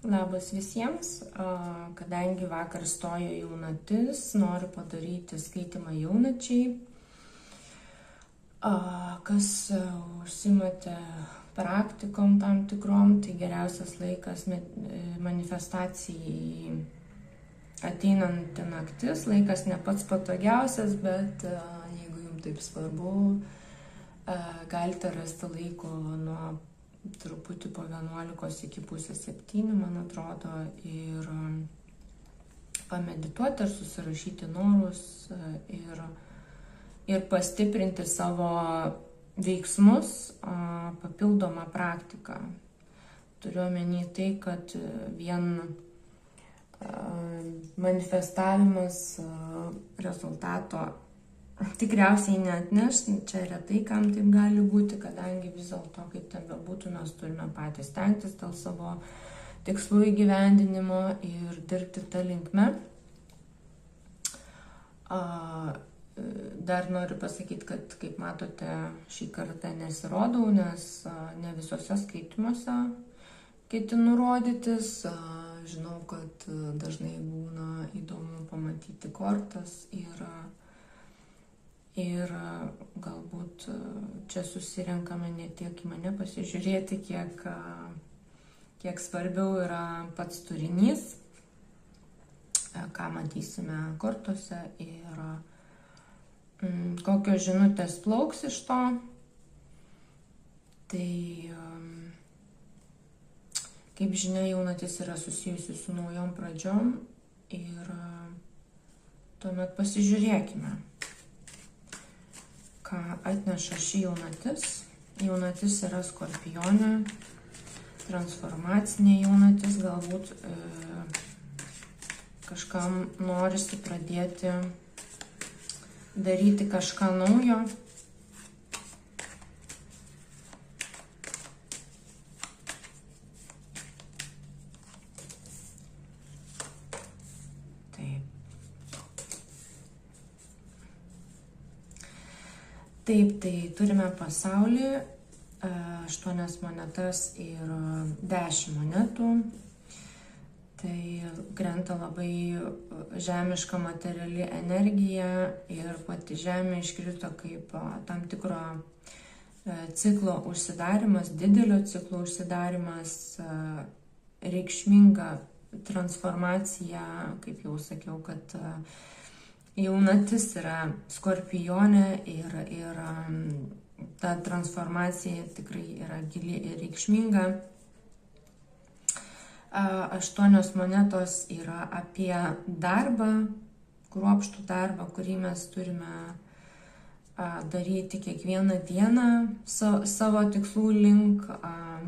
Labas visiems. Kadangi vakar stojo jaunatis, noriu padaryti skaitimą jaunačiai. Kas užsimate praktikom tam tikrom, tai geriausias laikas manifestacijai ateinanti naktis. Laikas ne pats patogiausias, bet jeigu jums taip svarbu, galite rasti laiko nuo truputį po 11 iki pusės 7, man atrodo, ir pamedituoti ar susirašyti norus ir pastiprinti savo veiksmus papildomą praktiką. Turiu omeny tai, kad vien manifestavimas rezultato tikriausiai neatneš, čia retai kam taip gali būti, kadangi vis dėlto, kaip ten bebūtų, mes turime patys stengtis dėl savo tikslų įgyvendinimo ir dirbti tą linkme. Dar noriu pasakyti, kad, kaip matote, šį kartą nesirodau, nes ne visose skaitimuose ketinu rodytis. Žinau, kad dažnai būna įdomu pamatyti kortas ir galbūt čia susirenkame ne tiek į mane pasižiūrėti, kiek svarbiau yra pats turinys, ką matysime kortose ir kokios žinutės plauks iš to. Tai, kaip žinia, jaunatis yra susijusi su naujom pradžiom ir tuomet pasižiūrėkime, ką atneša ši jaunatis. Jaunatis yra Skorpionė, transformacinė jaunatis, galbūt kažkam norisi pradėti daryti kažką naujo. Taip, tai turime pasaulį, 8 monetas ir 10 monetų. Tai krenta labai žemiška materiali energija ir pati žemė iškrito kaip tam tikro ciklo užsidarimas, didelio ciklo užsidarimas, reikšminga transformacija, kaip jau sakiau, kad jaunatis yra Skorpionė ir ta transformacija tikrai yra gili ir reikšminga. 8 monetos yra apie darbą, kruopštų darbą, kurį mes turime daryti kiekvieną dieną savo tikslų link,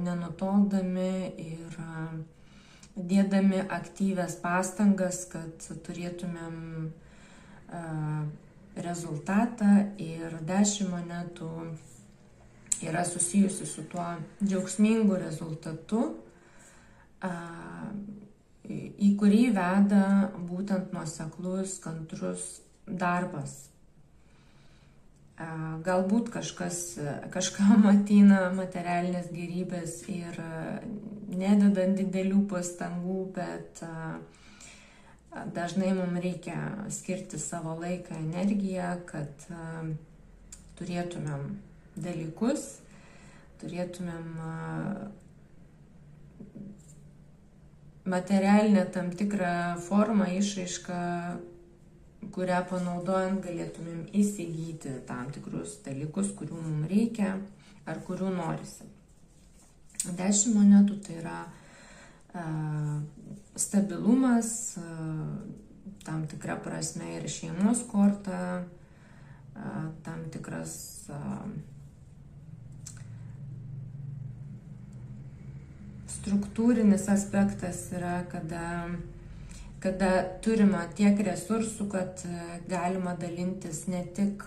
nenutoldami ir dėdami aktyvias pastangas, kad turėtumėm rezultatą. Ir 10 monetų yra susijusi su tuo džiaugsmingu rezultatu, į kurį veda būtent nuoseklus, kantrus darbas. Galbūt kažkam ateina materialinės gėrybės ir nededant didelių pastangų, bet dažnai mums reikia skirti savo laiką, energiją, kad turėtumėm dalykus, turėtumėm materialinę tam tikrą formą, išraišką, kurią panaudojant galėtumėm įsigyti tam tikrus dalykus, kurių mums reikia ar kurių norisi. 10 monetų tai yra stabilumas, tam tikra prasme ir šeimos korta, tam tikras struktūrinis aspektas yra, kada turime tiek resursų, kad galima dalintis ne tik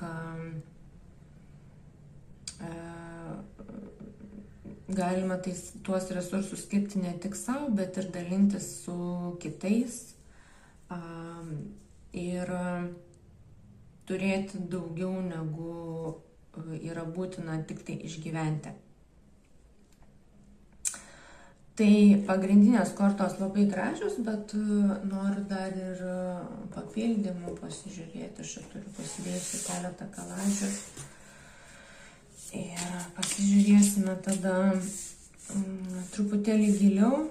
galima tuos resursus skirti ne tik savo, bet ir dalintis su kitais ir turėti daugiau negu yra būtina tik tai išgyventi. Tai pagrindinės kortos labai gražios, bet noriu dar ir papildymų pasižiūrėti. Aš turiu pasidėjusi keletą kaladžių. Ir pasižiūrėsime tada truputėlį giliau,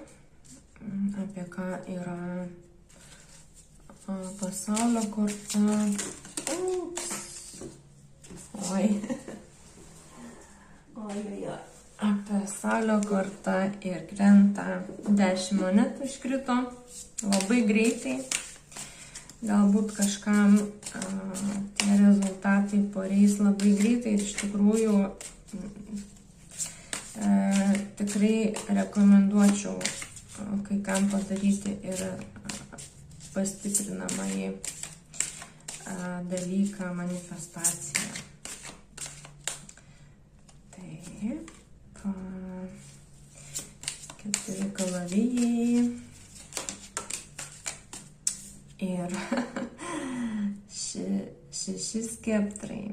apie ką yra pasaulio korta. Oi. Apie pasaulio kortą ir krenta 10 monetų iškrito labai greitai. Galbūt kažkam tie rezultatai pareis labai greitai ir iš tikrųjų tikrai rekomenduočiau kai kam padaryti ir pastiprinamąjį dalyką manifestaciją. Taip. 4 kalavijai ir 6 skeptrai.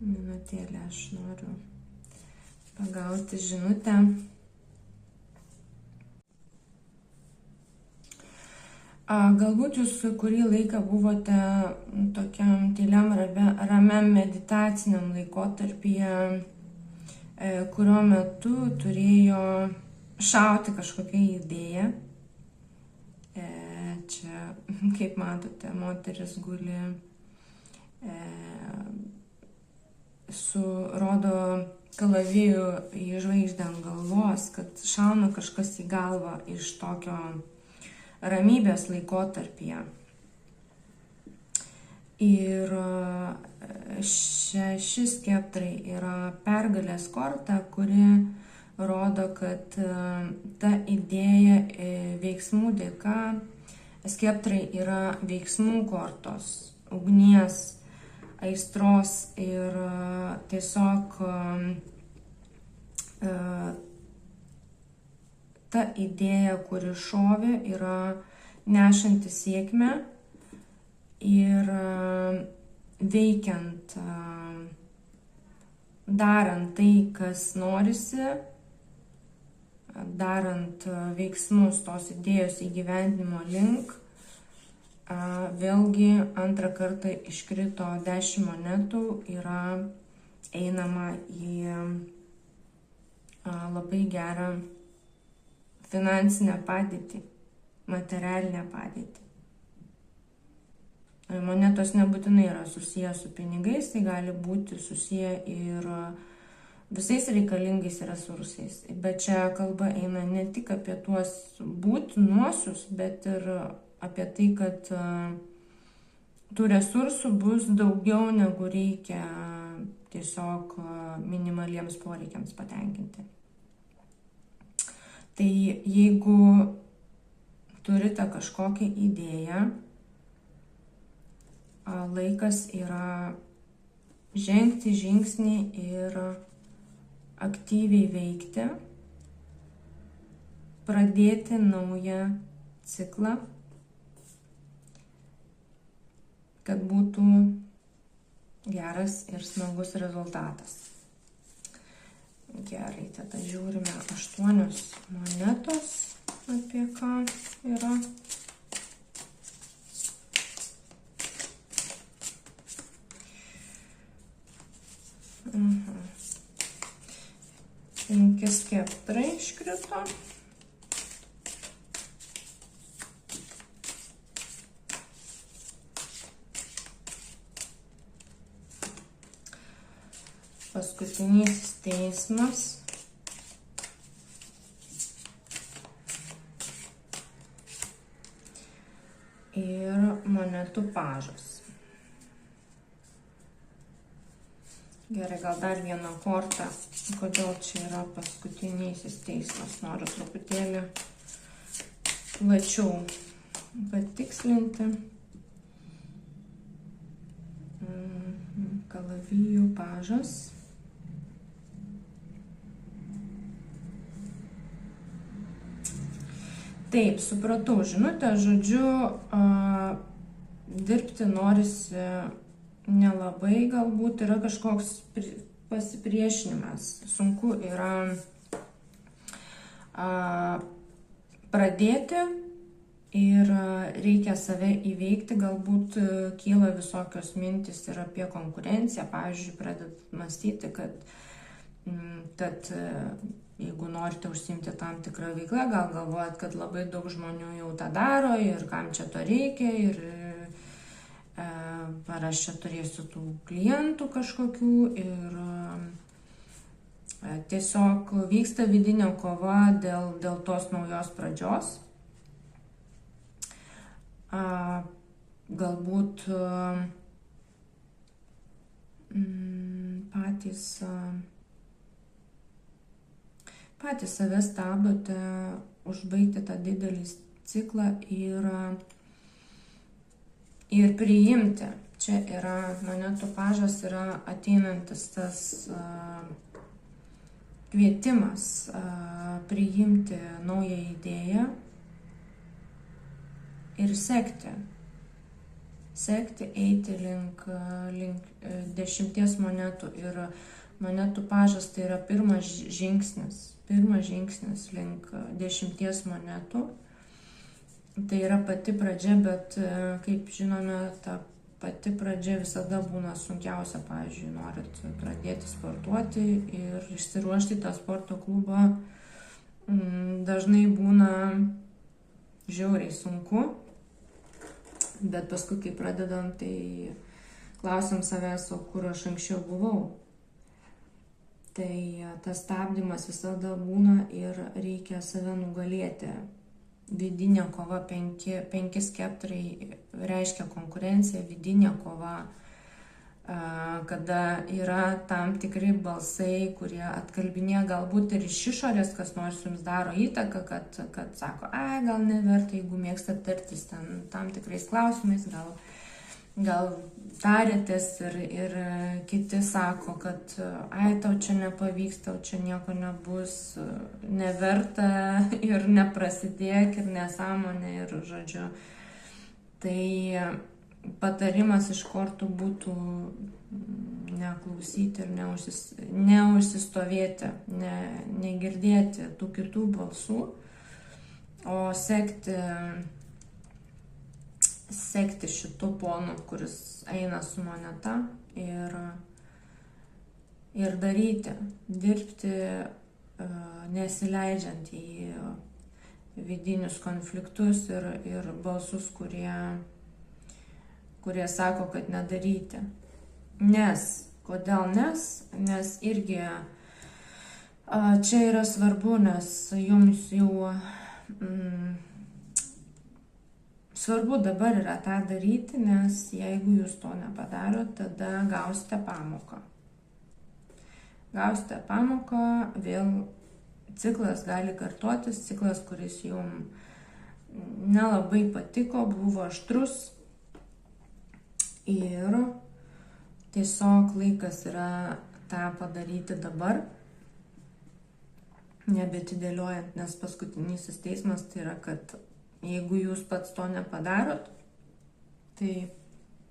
Minutėlę aš noriu pagauti žinutę. Galbūt jūs kurį laiką buvote tokiam tyliam, ramiam meditaciniam laikotarpyje, kurio metu turėjo šauti kažkokia idėja. Čia, kaip matote, moteris guli rodo kalaviju į žvaigždę ant galvos, kad šauna kažkas į galvą iš tokio ramybės laikotarpyje. Ir 6 skeptrai yra pergalės korta, kuri rodo, kad ta idėja veiksmų dėka, skeptrai yra veiksmų kortos, ugnies, aistros ir tiesiog ta idėja, kuri šovė, yra nešanti sėkmę ir veikiant, darant tai, kas norisi, darant veiksmus tos idėjos įgyvendinimo link, vėlgi antrą kartą iškrito 10 monetų, yra einama į labai gerą finansinę padėtį, materialinę padėtį. Monetos nebūtinai yra susiję su pinigais, tai gali būti susiję ir visais reikalingais resursais. Bet čia kalba eina ne tik apie tuos būtinuosius, bet ir apie tai, kad tų resursų bus daugiau negu reikia tiesiog minimaliems poreikiams patenkinti. Tai jeigu turite kažkokią idėją, laikas yra žengti žingsnį ir aktyviai veikti, pradėti naują ciklą, kad būtų geras ir smagus rezultatas. Gerai, tada žiūrime 8 monetos, apie ką yra. Penki skeptrai iškrito. Paskutinysis teismas. Ir monetų pažas. Gerai, gal dar vieną kortą. Kodėl čia yra paskutinysis teismas? Noriu truputėlį plačiau patikslinti. Kalavijų pažas. Taip, supratau žinutę, žodžiu, dirbti norisi nelabai, galbūt yra kažkoks pasipriešinimas. Sunku yra pradėti ir reikia save įveikti, galbūt kyla visokios mintis ir apie konkurenciją. Pavyzdžiui, pradedat mąstyti, kad jeigu norite užsiimti tam tikrą veiklą, gal galvojat, kad labai daug žmonių jau tą daro ir kam čia to reikia ir ar aš čia turėsiu tų klientų kažkokių ir tiesiog vyksta vidinė kova dėl tos naujos pradžios. Galbūt patys save stabdote užbaigti tą didelį ciklą ir priimti. Čia yra monetų pažas, yra ateinantis tas kvietimas priimti naują idėją ir sekti, eiti link 10 monetų. Ir monetų pažas tai yra pirmas žingsnis link 10 monetų. Tai yra pati pradžia, bet kaip žinome, ta pati pradžia visada būna sunkiausia. Pavyzdžiui, norit pradėti sportuoti ir išsiruošti tą sporto klubą, dažnai būna žiauriai sunku. Bet paskui, kai pradedam, tai klausim savęs, o kur aš anksčiau buvau. Tai tas stabdymas visada būna ir reikia save nugalėti. Vidinė kova, 5 skeptrai reiškia konkurenciją, vidinė kova, kada yra tam tikri balsai, kurie atkalbinėja galbūt ir iš išorės, kas nors jums daro įtaką, kad sako, gal neverta, jeigu mėgstat tartis tam tikrais klausimais, gal tarėtės ir kiti sako, kad tau čia nepavyks, tau čia nieko nebus, neverta ir neprasidėk ir nesąmonė ir žodžiu. Tai patarimas iš karto būtų neklausyti ir neužsistovėti, negirdėti tų kitų balsų, o sekti šitų ponu, kuris eina su moneta ir daryti, dirbti, nesileidžiant į vidinius konfliktus ir balsus, kurie sako, kad nedaryti. Kodėl nes irgi čia yra svarbu, nes jums jau svarbu dabar yra tą daryti, nes jeigu jūs to nepadarot, tada gausite pamoką. Vėl ciklas gali kartotis, ciklas, kuris jums nelabai patiko, buvo aštrus. Ir tiesiog laikas yra tą padaryti dabar, nebetidėliojant, nes paskutinysis teismas tai yra, kad jeigu jūs pats to nepadarot, tai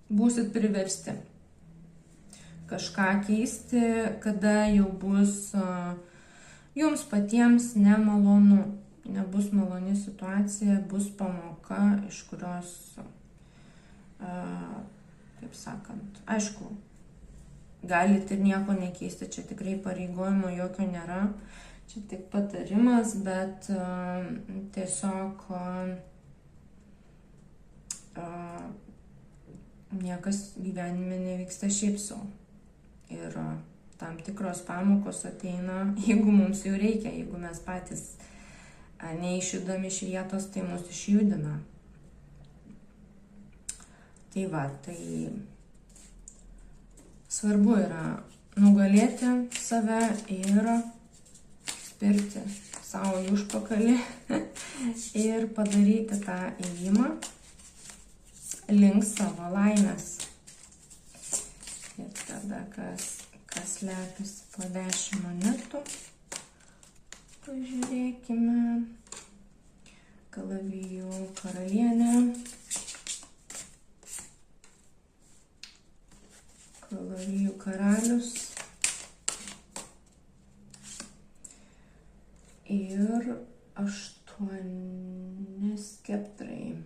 būsit priversti kažką keisti, kada jau bus jums patiems nemalonu, nebus maloni situacija, bus pamoka, iš kurios taip sakant, aišku, galite ir nieko nekeisti, čia tikrai pareigojimo jokio nėra, čia tik patarimas, bet tiesiog niekas gyvenime nevyksta šiaip sau. Ir tam tikros pamokos ateina, jeigu mums jų reikia, jeigu mes patys neišjudam iš vietos, tai mus išjudina. Tai svarbu yra nugalėti save ir spirti savo į užpakalį ir padaryti tą ėjimą link savo laimės. Ir tada kas slepiasi po 10 monetų. Pažiūrėkime. Kalavijų karalienė. karalius ir 8 skeptrai.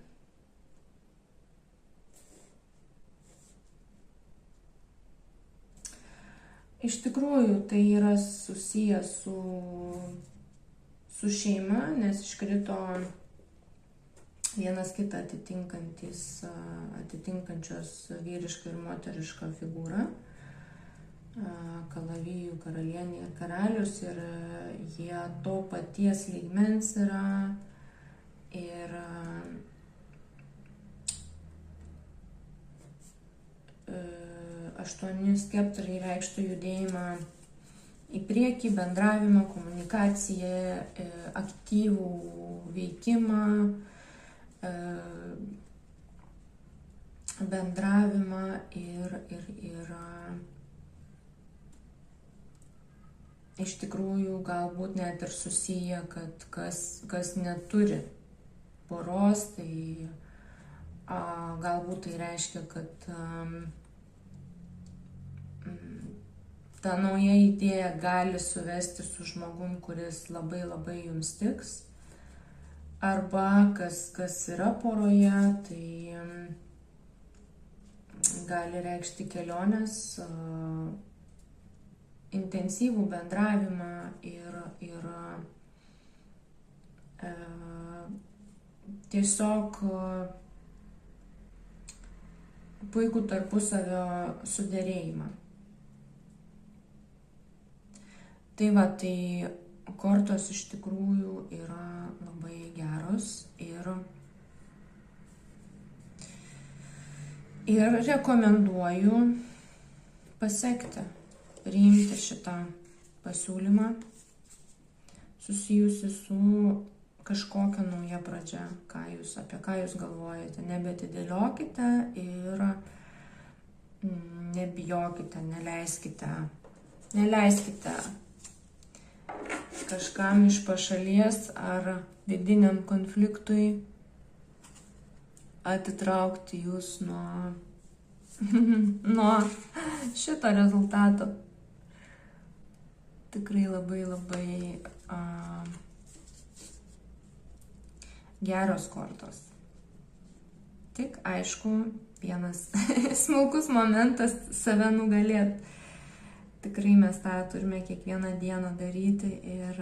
Iš tikrųjų, tai yra susijęs su šeima, nes iškrito vienas kitą atitinkančios vyrišką ir moterišką figūrą. Kalavijų karalienė ir karalius, ir jie to paties lygmens yra. Ir 8 skeptrai reikštų judėjimą į priekį, bendravimą, komunikaciją, aktyvų veikimą, bendravimą ir iš tikrųjų galbūt net ir susiję, kad kas neturi poros, tai galbūt tai reiškia, kad ta nauja idėja gali suvesti su žmogum, kuris labai labai jums tiks. Arba kas yra poroje, tai gali reikšti keliones, intensyvų bendravimą ir tiesiog puikų tarpusavio suderėjimą. Tai va, tai kortos iš tikrųjų yra labai geros ir rekomenduoju pasekti, priimti šitą pasiūlymą susijusi su kažkokia nauja pradžia, apie ką jūs galvojate. Nebetidėliokite ir nebijokite, neleiskite kažkam iš pašalies ar vidiniam konfliktui atitraukti jūs nuo šito rezultato. Tikrai labai labai geros kortos. Tik aišku, vienas smulkus momentas save nugalėti. Tikrai mes tą turime kiekvieną dieną daryti ir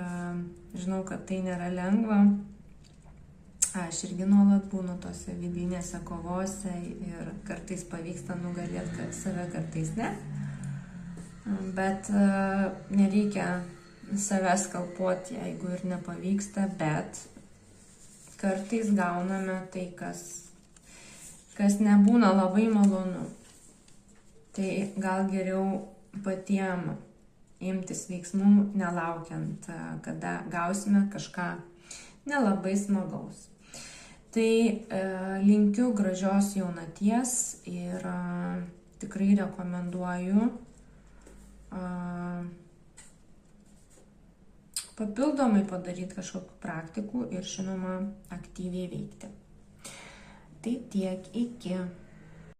žinau, kad tai nėra lengva. Aš irgi nuolat būnu tose vidinėse kovose ir kartais pavyksta nugalėti save, kartais ne. Bet nereikia savęs skalpuoti, jeigu ir nepavyksta, bet kartais gauname tai, kas nebūna labai malonu. Tai gal geriau patiem imtis veiksmų, nelaukiant, kada gausime kažką nelabai smagaus. Tai linkiu gražios jaunaties ir tikrai rekomenduoju papildomai padaryti kažkokių praktikų ir žinoma aktyviai veikti. Tai tiek, iki.